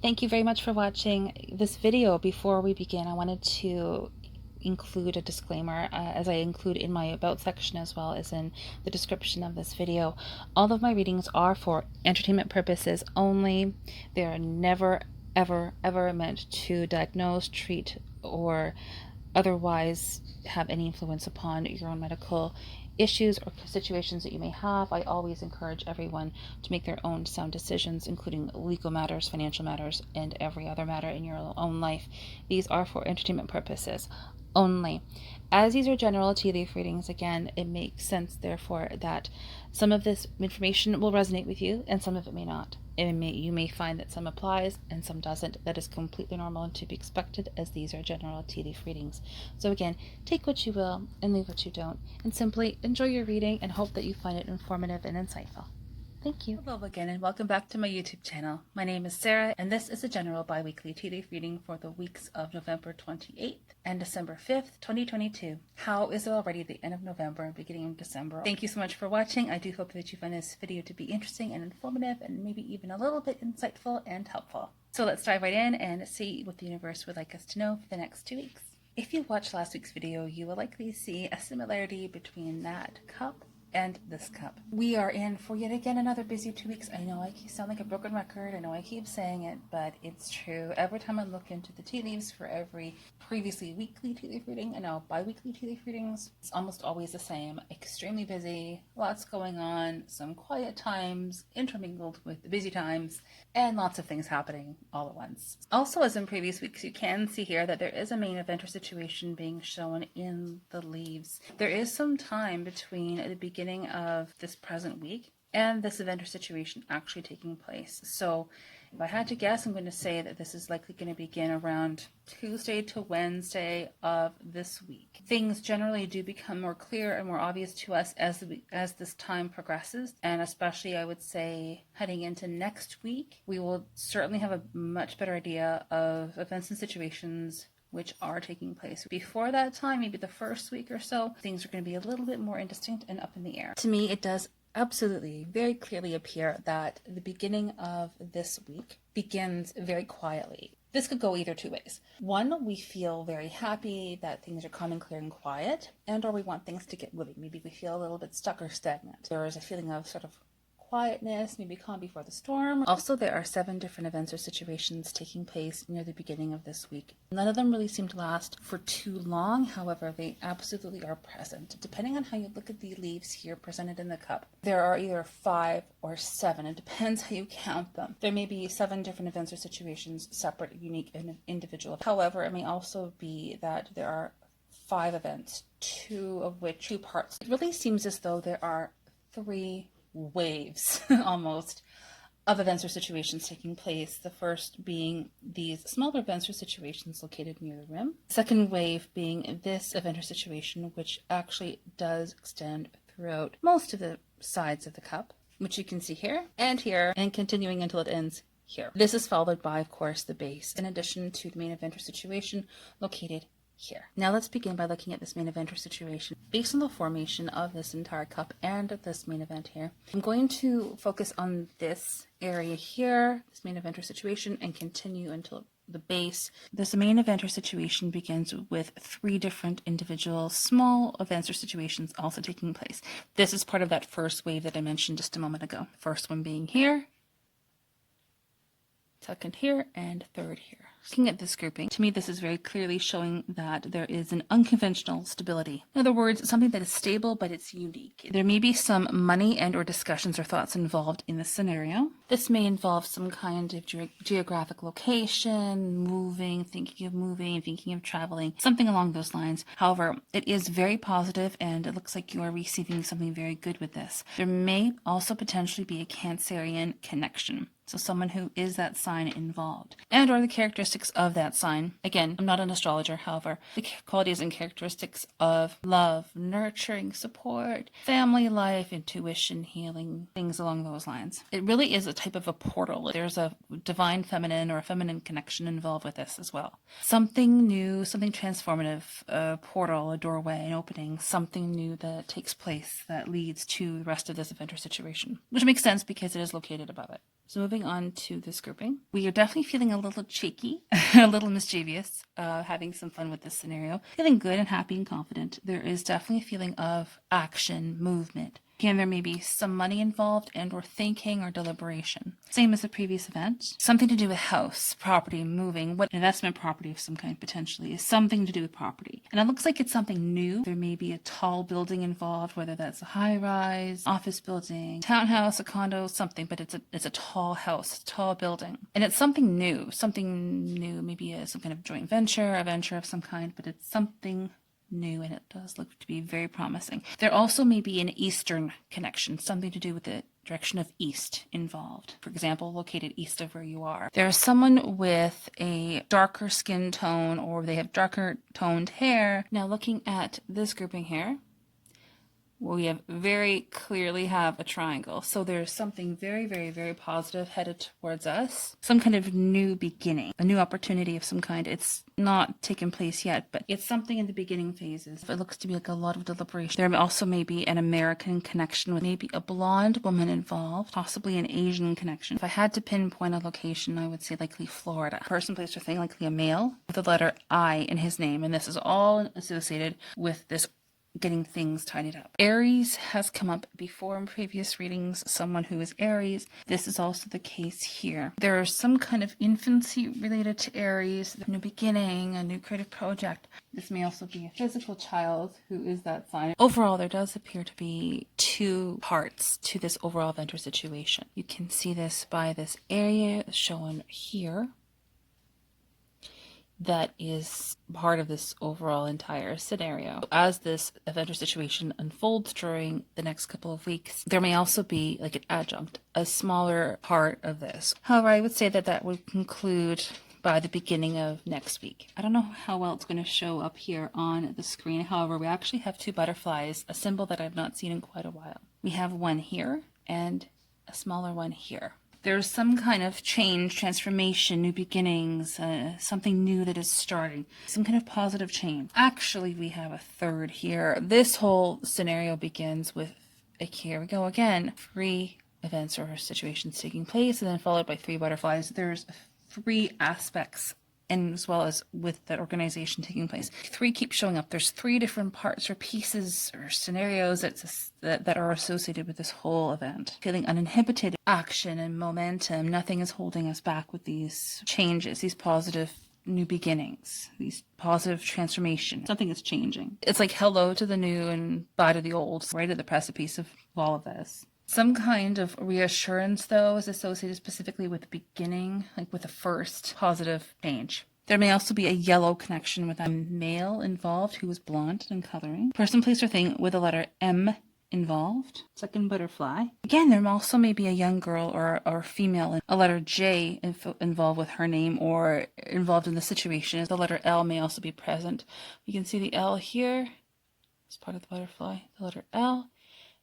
Thank you very much for watching this video. Before we begin, I wanted to include a disclaimer, as I include in my about section as well as in the description of this video. All of my readings are for entertainment purposes only. They are never, ever meant to diagnose, treat, or otherwise have any influence upon your own medical issues or situations that you may have. I always encourage everyone to make their own sound decisions, including legal matters, financial matters, and every other matter in your own life. These are for entertainment purposes only. As these are general tea leaf readings, again, it makes sense, therefore, that some of this information will resonate with you and some of it may not. You may find that some applies and some doesn't. That is completely normal and to be expected, as these are general tea leaf readings. So again, take what you will and leave what you don't, and simply enjoy your reading and hope that you find it informative and insightful. Thank you. Hello again and welcome back to my YouTube channel. My name is Sarah and this is a general bi-weekly tea leaf reading for the weeks of November 28th and December 5th, 2022. How is it already the end of November and beginning of December? Thank you so much for watching. I do hope that you find this video to be interesting and informative and maybe even a little bit insightful and helpful. So let's dive right in and see what the universe would like us to know for the next 2 weeks. If you watched last week's video, you will likely see a similarity between that cup and this cup. We are in for yet again another busy 2 weeks. I know I sound like a broken record. I know I keep saying it, but it's true. Every time I look into the tea leaves for every previously weekly tea leaf reading and now bi-weekly tea leaf readings, it's almost always the same. Extremely busy, lots going on, some quiet times intermingled with the busy times, and lots of things happening all at once. Also, as in previous weeks, you can see here that there is a main event or situation being shown in the leaves. There is some time between the beginning of this present week and this event or situation actually taking place. So if I had to guess, I'm going to say that this is likely going to begin around Tuesday to Wednesday of this week. Things generally do become more clear and more obvious to us as this time progresses, and especially I would say heading into next week, we will certainly have a much better idea of events and situations which are taking place. Before that time, maybe the first week or so, things are going to be a little bit more indistinct and up in the air. To me, it does absolutely very clearly appear that the beginning of this week begins very quietly. This could go either two ways. One, we feel very happy that things are calm and clear and quiet, and or we want things to get moving. Maybe we feel a little bit stuck or stagnant. There is a feeling of sort of quietness, maybe calm before the storm. Also, there are 7 different events or situations taking place near the beginning of this week. None of them really seem to last for too long. However, they absolutely are present. Depending on how you look at the leaves here presented in the cup, there are either 5 or 7. It depends how you count them. There may be 7 different events or situations, separate, unique, and individual. However, it may also be that there are 5 events, 2 of which 2 parts. It really seems as though there are 3 waves almost of events or situations taking place. The first being these smaller events or situations located near the rim. Second wave being this event or situation, which actually does extend throughout most of the sides of the cup, which you can see here, and continuing until it ends here. This is followed by, of course, the base, in addition to the main event or situation located here. Now let's begin by looking at this main event or situation. Based on the formation of this entire cup and this main event here, I'm going to focus on this area here, this main event or situation, and continue until the base. This main event or situation begins with 3 different individual small events or situations also taking place. This is part of that first wave that I mentioned just a moment ago. First one being here, second here, and third here. Looking at this grouping, to me this is very clearly showing that there is an unconventional stability. In other words, something that is stable but it's unique. There may be some money and or discussions or thoughts involved in this scenario. This may involve some kind of geographic location, moving, thinking of traveling, something along those lines. However, it is very positive and it looks like you are receiving something very good with this. There may also potentially be a Cancerian connection. So someone who is that sign involved, and or the characteristics of that sign. Again, I'm not an astrologer, however, the qualities and characteristics of love, nurturing, support, family life, intuition, healing, things along those lines. It really is a type of a portal. There's a divine feminine or a feminine connection involved with this as well. Something new, something transformative, a portal, a doorway, an opening, something new that takes place that leads to the rest of this event or situation, which makes sense because it is located above it. So moving on to this grouping, we are definitely feeling a little cheeky, a little mischievous, having some fun with this scenario, feeling good and happy and confident. There is definitely a feeling of action, movement. Again, there may be some money involved and or thinking or deliberation. Same as the previous event. Something to do with house, property, moving, what investment property of some kind potentially is something to do with property. And it looks like it's something new. There may be a tall building involved, whether that's a high-rise, office building, townhouse, a condo, something, but it's a tall house, tall building. And it's something new, maybe some kind of joint venture, a venture of some kind, but it's something new, and it does look to be very promising. There also may be an eastern connection, something to do with the direction of east involved. For example, located east of where you are. There's someone with a darker skin tone, or they have darker toned hair. Now looking at this grouping here, we very clearly have a triangle. So there's something very, very, very positive headed towards us. Some kind of new beginning, a new opportunity of some kind. It's not taken place yet, but it's something in the beginning phases. It looks to be like a lot of deliberation. There also may be an American connection with maybe a blonde woman involved, possibly an Asian connection. If I had to pinpoint a location, I would say likely Florida. Person, place, or thing, likely a male with the letter I in his name. And this is all associated with this getting things tidied up. Aries has come up before in previous readings, someone who is Aries. This is also the case here. There is some kind of infancy related to Aries, a new beginning, a new creative project. This may also be a physical child who is that sign. Overall, there does appear to be two parts to this overall event or situation. You can see this by this area shown here. That is part of this overall entire scenario. As this event or situation unfolds during the next couple of weeks, there may also be like an adjunct, a smaller part of this. However, I would say that that would conclude by the beginning of next week. I don't know how well it's going to show up here on the screen. However, we actually have two butterflies, a symbol that I've not seen in quite a while. We have one here and a smaller one here. There's some kind of change, transformation, new beginnings, something new that is starting, some kind of positive change. Actually, we have a third here. This whole scenario begins with, here we go again, 3 events or situations taking place, and then followed by 3 butterflies. There's 3 aspects, and as well as with that organization taking place. 3 keep showing up. There's 3 different parts or pieces or scenarios that are associated with this whole event. Feeling uninhibited action and momentum. Nothing is holding us back with these changes, these positive new beginnings, these positive transformation. Something is changing. It's like hello to the new and bye to the old, right at the precipice of all of this. Some kind of reassurance, though, is associated specifically with the beginning, like with the first positive change. There may also be a yellow connection with a male involved who is blonde and coloring. Person, place, or thing with the letter M involved. Second butterfly. Again, there also may be a young girl or female, a letter J involved with her name or involved in the situation. The letter L may also be present. You can see the L here as part of the butterfly, the letter L.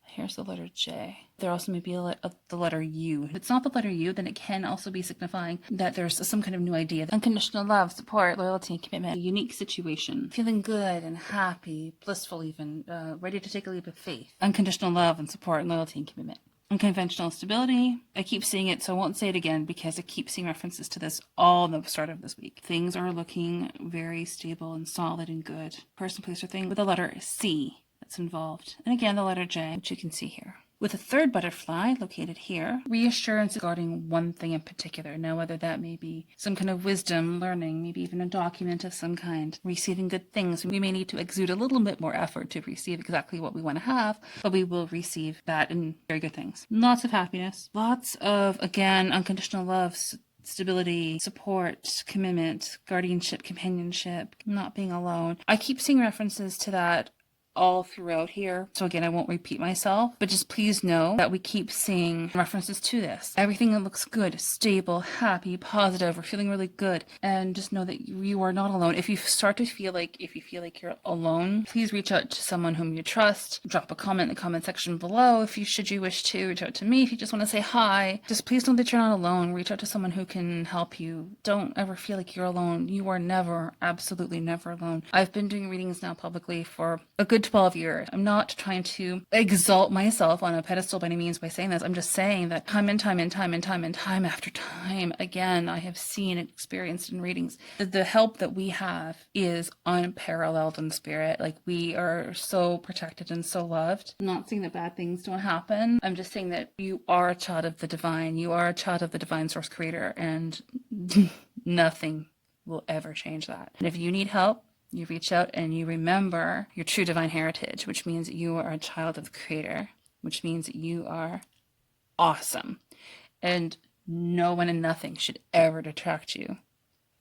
Here's the letter J. There also may be the letter U. If it's not the letter U, then it can also be signifying that there's some kind of new idea. Unconditional love, support, loyalty, and commitment. A unique situation. Feeling good and happy, blissful even, ready to take a leap of faith. Unconditional love and support and loyalty and commitment. Unconventional stability. I keep seeing it, so I won't say it again because I keep seeing references to this all in the start of this week. Things are looking very stable and solid and good. Person, place, or thing with the letter C. That's involved. And again, the letter J, which you can see here. With a third butterfly located here, reassurance regarding one thing in particular. Now, whether that may be some kind of wisdom, learning, maybe even a document of some kind, receiving good things. We may need to exude a little bit more effort to receive exactly what we want to have, but we will receive that in very good things. Lots of happiness. Lots of, again, unconditional love, stability, support, commitment, guardianship, companionship, not being alone. I keep seeing references to that all throughout here. So again, I won't repeat myself, but just please know that we keep seeing references to this. Everything that looks good, stable, happy, positive, we're feeling really good. And just know that you are not alone. If you feel like you're alone, please reach out to someone whom you trust. Drop a comment in the comment section below if you wish to. Reach out to me if you just want to say hi. Just please know that you're not alone. Reach out to someone who can help you. Don't ever feel like you're alone. You are never, absolutely never alone. I've been doing readings now publicly for a good good 12 years. I'm not trying to exalt myself on a pedestal by any means by saying this. I'm just saying that time and time and time and time and time after time again, I have seen and experienced in readings that the help that we have is unparalleled in spirit. Like, we are so protected and so loved. I'm not saying that bad things don't happen. I'm just saying that you are a child of the divine. You are a child of the divine source creator, and nothing will ever change that. And if you need help, you reach out and you remember your true divine heritage, which means you are a child of the creator, which means you are awesome. And no one and nothing should ever detract you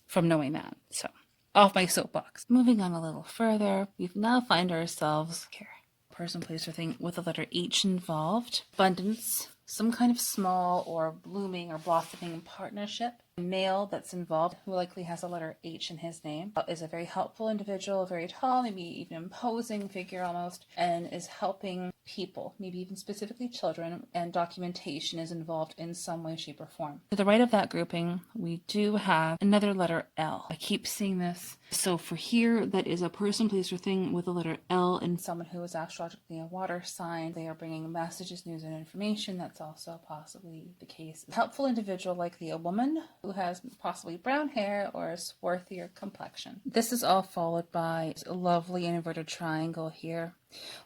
from knowing that. So, off my soapbox. Moving on a little further, we now find ourselves here. Person, place, or thing with the letter H involved. Abundance, some kind of small or blooming or blossoming partnership. A male that's involved, who likely has a letter H in his name, is a very helpful individual, very tall, maybe even imposing figure almost, and is helping people, maybe even specifically children, and documentation is involved in some way, shape, or form. To the right of that grouping, we do have another letter L. I keep seeing this. So for here, that is a person, place, or thing with the letter L, and someone who is astrologically a water sign. They are bringing messages, news, and information. That's also possibly the case. A helpful individual, likely a woman who has possibly brown hair or a swarthier complexion. This is all followed by a lovely inverted triangle here.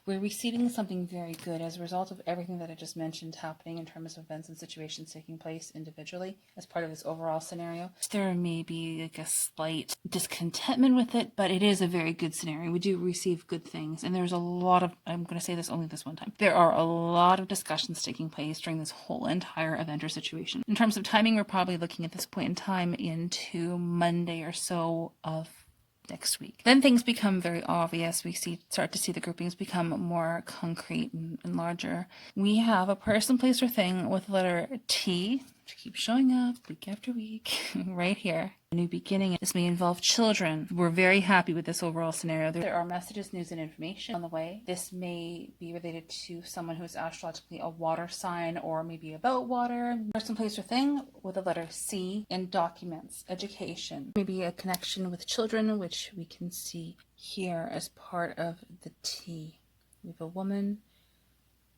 We're receiving something very good as a result of everything that I just mentioned happening in terms of events and situations taking place individually as part of this overall scenario. There may be like a slight discontentment with it, but it is a very good scenario. We do receive good things, and there's a lot of, I'm going to say this only this one time, there are a lot of discussions taking place during this whole entire event or situation. In terms of timing, we're probably looking at this point in time into Monday or so of next week. Then things become very obvious. We start to see the groupings become more concrete and larger. We have a person, place, or thing with the letter T, which keeps showing up week after week, right here. A new beginning. This may involve children. We're very happy with this overall scenario. There are messages, news, and information on the way. This may be related to someone who is astrologically a water sign or maybe about water. Person, place, or thing with the letter C, and documents, education. Maybe a connection with children, which we can see here as part of the T. We have a woman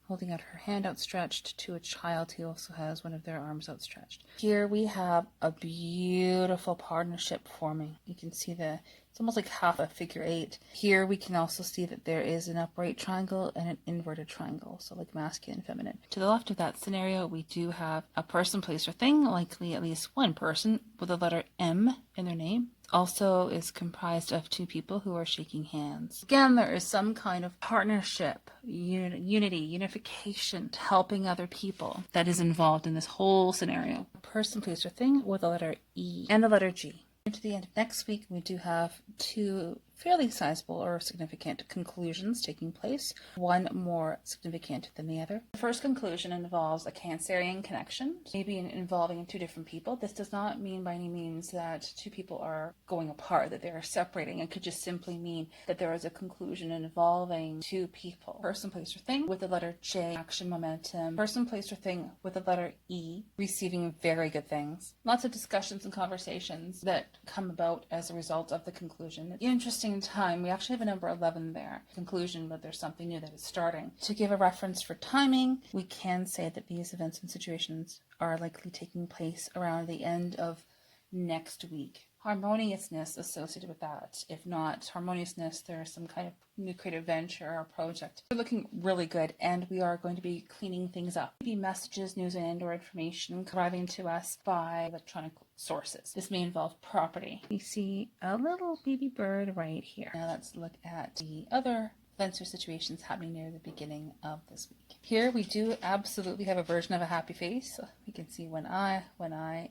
holding out her hand outstretched to a child who also has one of their arms outstretched. Here we have a beautiful partnership forming. You can see it's almost like half a figure eight. Here we can also see that there is an upright triangle and an inverted triangle, so like masculine and feminine. To the left of that scenario, we do have a person, place, or thing, likely at least one person with the letter M in their name. Also is comprised of two people who are shaking hands. Again, there is some kind of partnership, unity, unification, helping other people that is involved in this whole scenario. A person, place, or thing with the letter E and the letter G. To the end of next week, we do have two fairly sizable or significant conclusions taking place, one more significant than the other. The first conclusion involves a Cancerian connection, maybe involving two different people. This does not mean by any means that two people are going apart, that they are separating. It could just simply mean that there is a conclusion involving two people. Person, place, or thing with the letter J, action, momentum. Person, place, or thing with the letter E, receiving very good things. Lots of discussions and conversations that come about as a result of the conclusion. Interesting time, we actually have a number 11 there. Conclusion, but there's something new that is starting. To give a reference for timing, we can say that these events and situations are likely taking place around the end of next week. Harmoniousness associated with that. If not harmoniousness, there's some kind of new creative venture or project. We're looking really good, and we are going to be cleaning things up. Maybe messages, news, and or information arriving to us by electronic sources. This may involve property. We see a little baby bird right here. Now let's look at the other events or situations happening near the beginning of this week. Here we do absolutely have a version of a happy face. We can see one eye,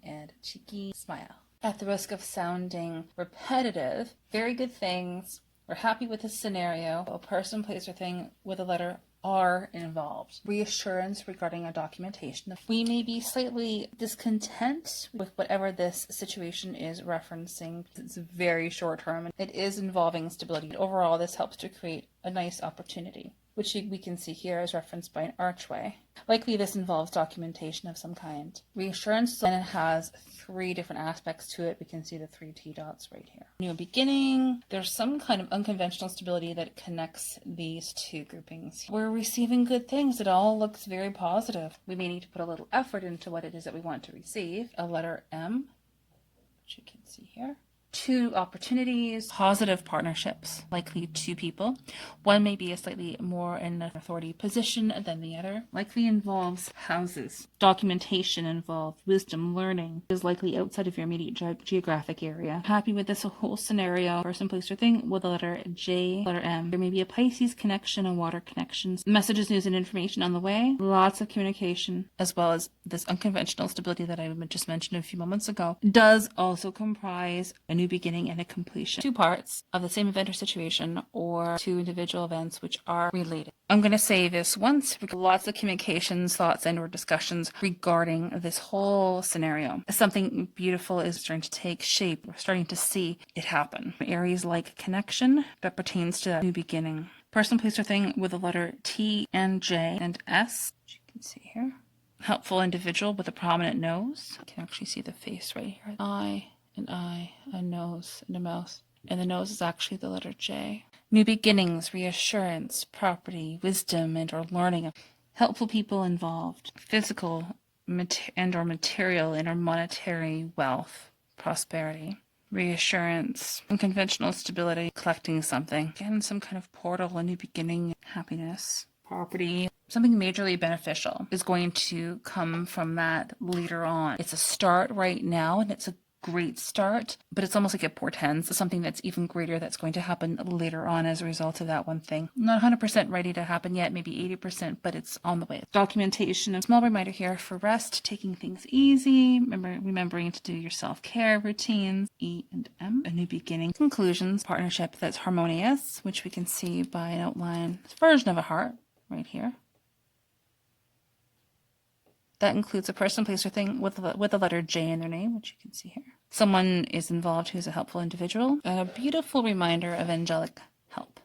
and cheeky smile. At the risk of sounding repetitive, very good things. We're happy with this scenario. A person, place, or thing with a letter R involved. Reassurance regarding our documentation. We may be slightly discontent with whatever this situation is referencing. It's very short term. It is involving stability. Overall, this helps to create a nice opportunity. which we can see here is referenced by an archway. Likely this involves documentation of some kind. Reassurance, and it has 3 different aspects to it. We can see the 3 T dots right here. New beginning, there's some kind of unconventional stability that connects these 2 groupings. We're receiving good things. It all looks very positive. We may need to put a little effort into what it is that we want to receive. A letter M, which you can see here. 2 opportunities, positive partnerships, likely 2 people. One may be a slightly more in an authority position than the other. Likely involves houses. Documentation involved, wisdom, learning is likely outside of your immediate geographic area. Happy with this whole scenario, person, place, or thing with the letter J, letter M. There may be a Pisces connection, a water connections. Messages, news, and information on the way. Lots of communication, as well as this unconventional stability that I just mentioned a few moments ago, does also comprise a new beginning and a completion. 2 parts of the same event or situation, or 2 individual events which are related. I'm going to say this once. Lots of communications, thoughts, and or discussions regarding this whole scenario. Something beautiful is starting to take shape. We're starting to see it happen. Areas like connection that pertains to a new beginning. Person, place, or thing with the letter T and J and S, which you can see here. Helpful individual with a prominent nose. You can actually see the face right here. An eye, a nose, and a mouth. And the nose is actually the letter J. New beginnings, reassurance, property, wisdom, and or learning. Helpful people involved. Physical and or material and or monetary wealth, prosperity. Reassurance, unconventional stability, collecting something. Again, some kind of portal, a new beginning, happiness. Property, something majorly beneficial is going to come from that later on. It's a start right now, and it's a great start, but it's almost like it portends something that's even greater that's going to happen later on as a result of that one thing. Not 100% ready to happen yet, maybe 80%, but it's on the way. Documentation, a small reminder here for rest, taking things easy, remembering to do your self-care routines. E and M, a new beginning. Conclusions, partnership that's harmonious, which we can see by an outline, version of a heart right here. That includes a person, place, or thing with the letter J in their name, which you can see here. Someone is involved who's a helpful individual, and a beautiful reminder of angelic help.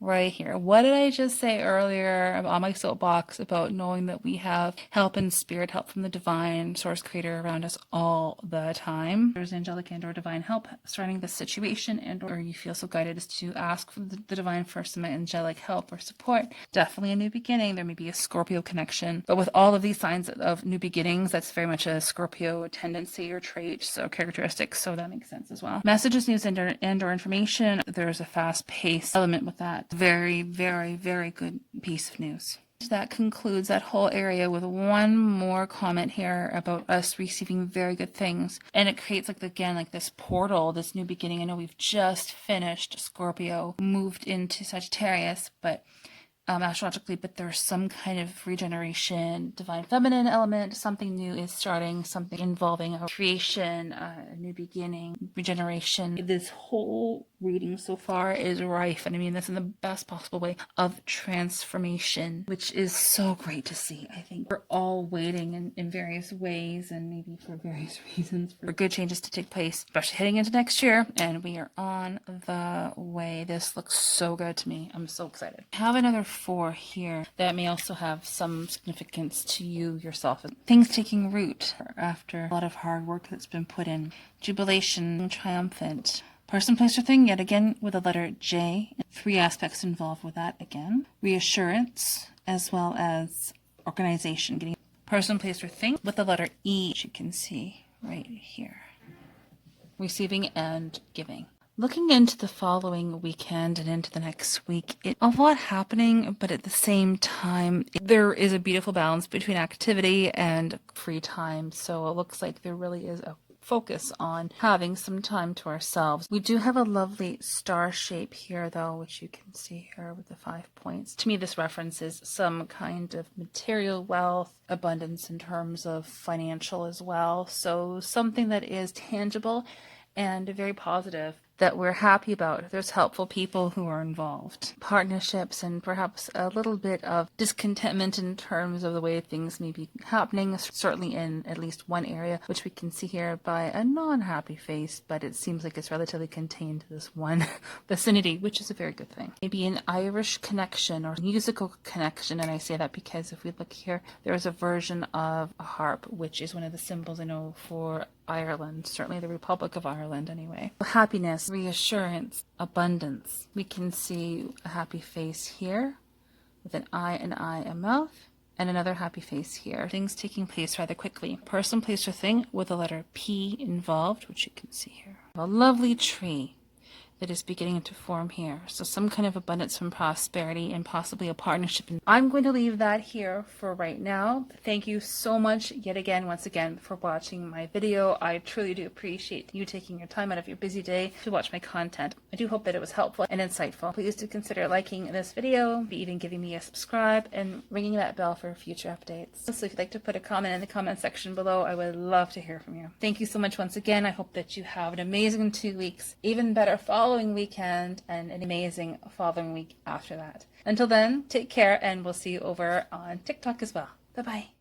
Right here. What did I just say earlier on my soapbox about knowing that we have help in spirit, help from the divine source creator around us all the time? There's angelic and or divine help surrounding this situation, and or you feel so guided as to ask for the divine for some angelic help or support. Definitely a new beginning. There may be a Scorpio connection, but with all of these signs of new beginnings, that's very much a Scorpio tendency or trait, so characteristic, so that makes sense as well. Messages, news, and or information. There's a fast-paced element with that. Very, very, very good piece of news. That concludes that whole area with one more comment here about us receiving very good things. And it creates like this portal, this new beginning. I know we've just finished Scorpio, moved into Sagittarius, but astrologically, but there's some kind of regeneration, divine feminine element, something new is starting, something involving a creation, a new beginning, regeneration. This whole reading so far is rife, and I mean this in the best possible way, of transformation, which is so great to see. I think we're all waiting in various ways and maybe for various reasons for good changes to take place, especially heading into next year, and we are on the way. This looks so good to me. I'm so excited. I have another 4 here that may also have some significance to you yourself. Things taking root after a lot of hard work that's been put in. Jubilation, triumphant. Person, place, or thing, yet again with the letter J. 3 aspects involved with that again. Reassurance, as well as organization. Getting person, place, or thing with the letter E, which you can see right here. Receiving and giving. Looking into the following weekend and into the next week, it's a lot happening, but at the same time, there is a beautiful balance between activity and free time. So it looks like there really is a focus on having some time to ourselves. We do have a lovely star shape here, though, which you can see here with the 5 points. To me, this references some kind of material wealth, abundance in terms of financial as well. So something that is tangible and very positive. that we're happy about. There's helpful people who are involved. Partnerships and perhaps a little bit of discontentment in terms of the way things may be happening, certainly in at least one area, which we can see here by a non-happy face, but it seems like it's relatively contained to this one vicinity, which is a very good thing. Maybe an Irish connection or musical connection, and I say that because if we look here, there is a version of a harp, which is one of the symbols I know for Ireland, certainly the Republic of Ireland anyway. Happiness, reassurance, abundance. We can see a happy face here with an eye, a mouth, and another happy face here. Things taking place rather quickly. Person, place, or thing with the letter P involved, which you can see here. A lovely tree that is beginning to form here. So some kind of abundance and prosperity and possibly a partnership. I'm going to leave that here for right now. Thank you so much yet again, once again, for watching my video. I truly do appreciate you taking your time out of your busy day to watch my content. I do hope that it was helpful and insightful. Please do consider liking this video, even giving me a subscribe and ringing that bell for future updates. So if you'd like to put a comment in the comment section below, I would love to hear from you. Thank you so much once again. I hope that you have an amazing 2 weeks, even better following weekend, and an amazing following week after that. Until then, take care, and we'll see you over on TikTok as well. Bye-bye.